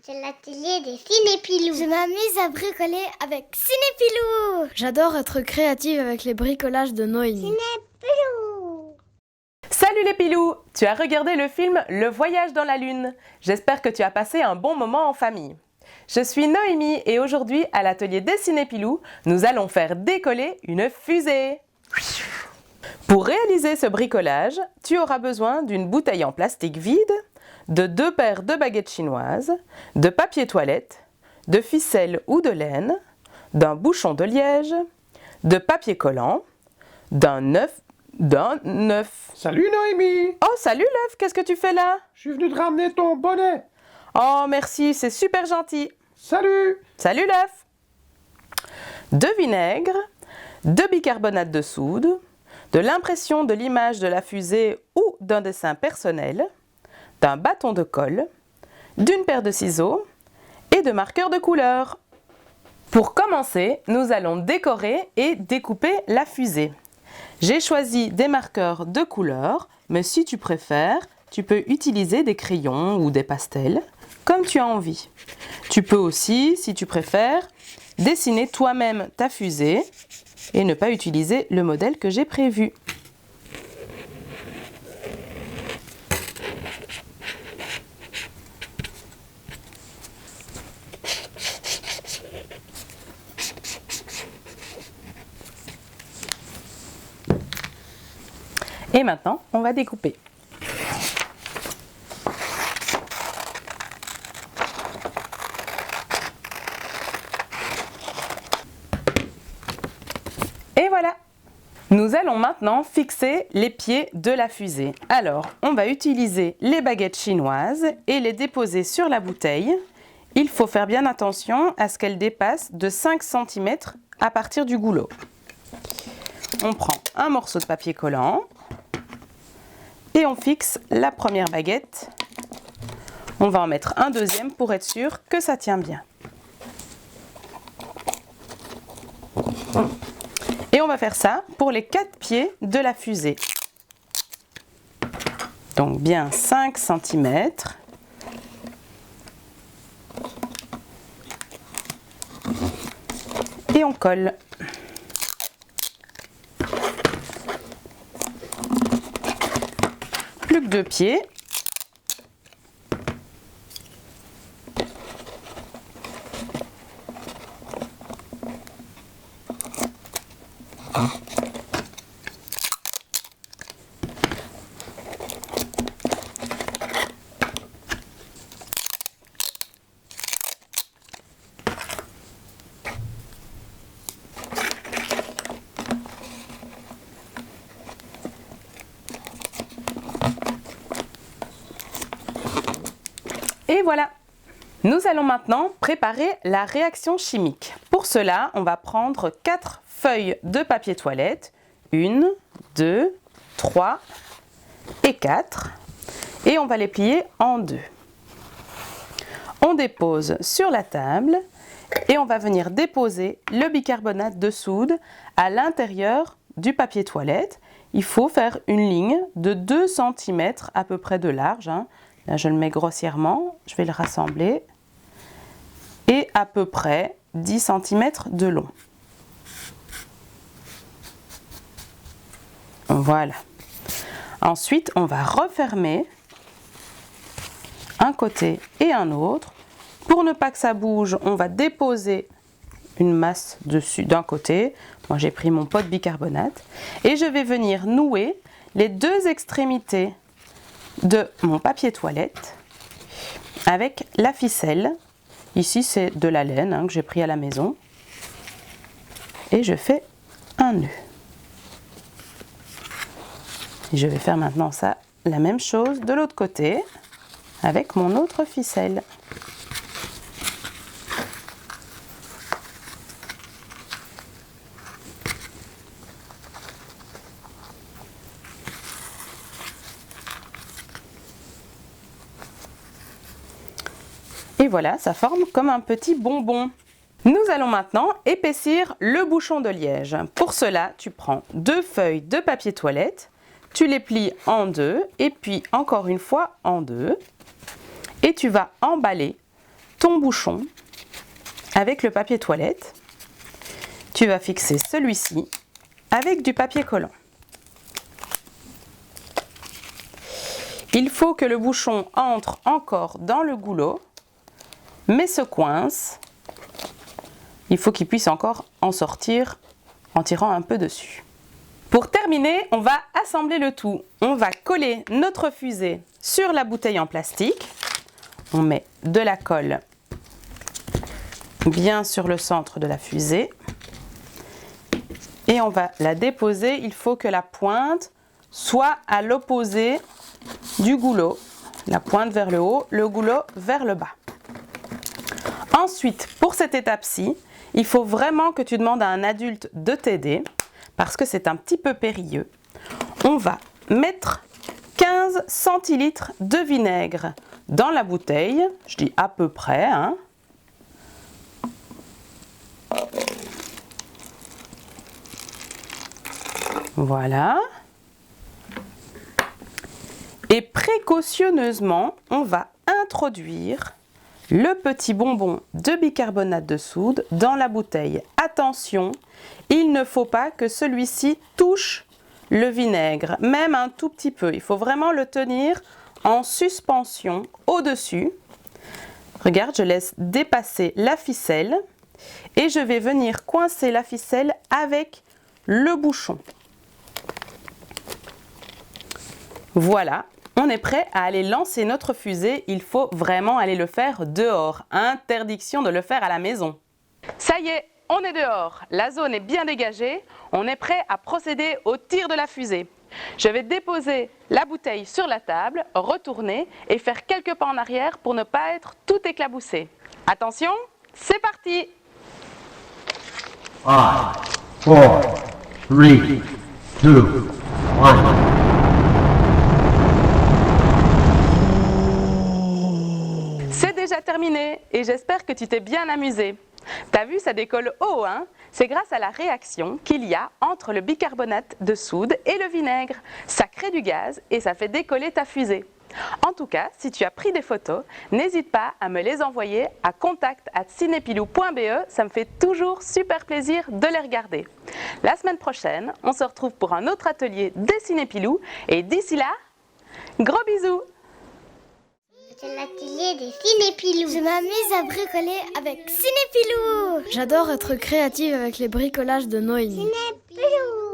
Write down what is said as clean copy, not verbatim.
C'est l'atelier des cinépilous. Je m'amuse à bricoler avec Cinépilou. J'adore être créative avec les bricolages de Noémie. Cinépilous. Salut les pilous! Tu as regardé le film Le Voyage dans la Lune. J'espère que tu as passé un bon moment en famille. Je suis Noémie et aujourd'hui, à l'atelier des cinépilous, nous allons faire décoller une fusée. Pour réaliser ce bricolage, tu auras besoin d'une bouteille en plastique vide, de 2 paires de baguettes chinoises, de papier toilette, de ficelle ou de laine, d'un bouchon de liège, de papier collant, d'un œuf. Salut Noémie! Oh, salut l'œuf, qu'est-ce que tu fais là? Je suis venu te ramener ton bonnet. Oh, merci, c'est super gentil. Salut! Salut l'œuf. De vinaigre, de bicarbonate de soude, de l'impression de l'image de la fusée ou d'un dessin personnel, d'un bâton de colle, d'une paire de ciseaux et de marqueurs de couleur. Pour commencer, nous allons décorer et découper la fusée. J'ai choisi des marqueurs de couleur, mais si tu préfères, tu peux utiliser des crayons ou des pastels, comme tu as envie. Tu peux aussi, si tu préfères, dessiner toi-même ta fusée et ne pas utiliser le modèle que j'ai prévu. Et maintenant, on va découper. Et voilà! Nous allons maintenant fixer les pieds de la fusée. Alors, on va utiliser les baguettes chinoises et les déposer sur la bouteille. Il faut faire bien attention à ce qu'elles dépassent de 5 cm à partir du goulot. On prend un morceau de papier collant et on fixe la première baguette. On va en mettre un deuxième pour être sûr que ça tient bien. Et on va faire ça pour les 4 pieds de la fusée. Donc bien 5 cm. Et on colle. Plus que 2 pieds. Et voilà! Nous allons maintenant préparer la réaction chimique. Pour cela, on va prendre 4 feuilles de papier toilette. 1, 2, 3 et 4. Et on va les plier en 2. On dépose sur la table et on va venir déposer le bicarbonate de soude à l'intérieur du papier toilette. Il faut faire une ligne de 2 cm à peu près de large. Là, je le mets grossièrement, je vais le rassembler. Et à peu près 10 cm de long. Voilà. Ensuite, on va refermer un côté et un autre. Pour ne pas que ça bouge, on va déposer une masse dessus d'un côté. Moi, j'ai pris mon pot de bicarbonate. Et je vais venir nouer les 2 extrémités de mon papier toilette avec la ficelle. Ici, c'est de la laine que j'ai pris à la maison. Et je fais un nœud. Et je vais faire maintenant ça, la même chose de l'autre côté avec mon autre ficelle. Et voilà, ça forme comme un petit bonbon. Nous allons maintenant épaissir le bouchon de liège. Pour cela, tu prends 2 feuilles de papier toilette, tu les plies en 2 et puis encore une fois en 2. Et tu vas emballer ton bouchon avec le papier toilette. Tu vas fixer celui-ci avec du papier collant. Il faut que le bouchon entre encore dans le goulot, mais se coince. Il faut qu'il puisse encore en sortir en tirant un peu dessus. Pour terminer, on va assembler le tout. On va coller notre fusée sur la bouteille en plastique. On met de la colle bien sur le centre de la fusée. Et on va la déposer. Il faut que la pointe soit à l'opposé du goulot. La pointe vers le haut, le goulot vers le bas. Ensuite, pour cette étape-ci, il faut vraiment que tu demandes à un adulte de t'aider parce que c'est un petit peu périlleux. On va mettre 15 centilitres de vinaigre dans la bouteille. Je dis à peu près, hein. Voilà. Et précautionneusement, on va introduire le petit bonbon de bicarbonate de soude dans la bouteille. Attention, il ne faut pas que celui-ci touche le vinaigre, même un tout petit peu. Il faut vraiment le tenir en suspension au-dessus. Regarde, je laisse dépasser la ficelle et je vais venir coincer la ficelle avec le bouchon. Voilà. On est prêt à aller lancer notre fusée, il faut vraiment aller le faire dehors. Interdiction de le faire à la maison. Ça y est, on est dehors. La zone est bien dégagée. On est prêt à procéder au tir de la fusée. Je vais déposer la bouteille sur la table, retourner et faire quelques pas en arrière pour ne pas être tout éclaboussé. Attention, c'est parti! 5, 4, 3, 2, 1. C'est déjà terminé et j'espère que tu t'es bien amusé. T'as vu, ça décolle haut, hein? C'est grâce à la réaction qu'il y a entre le bicarbonate de soude et le vinaigre. Ça crée du gaz et ça fait décoller ta fusée. En tout cas, si tu as pris des photos, n'hésite pas à me les envoyer à contact@cinepilou.be. Ça me fait toujours super plaisir de les regarder. La semaine prochaine, on se retrouve pour un autre atelier des Cinépilou et d'ici là, gros bisous! C'est l'atelier des Cinépilou. Je m'amuse à bricoler avec Cinépilou. J'adore être créative avec les bricolages de Noémie. Cinépilou.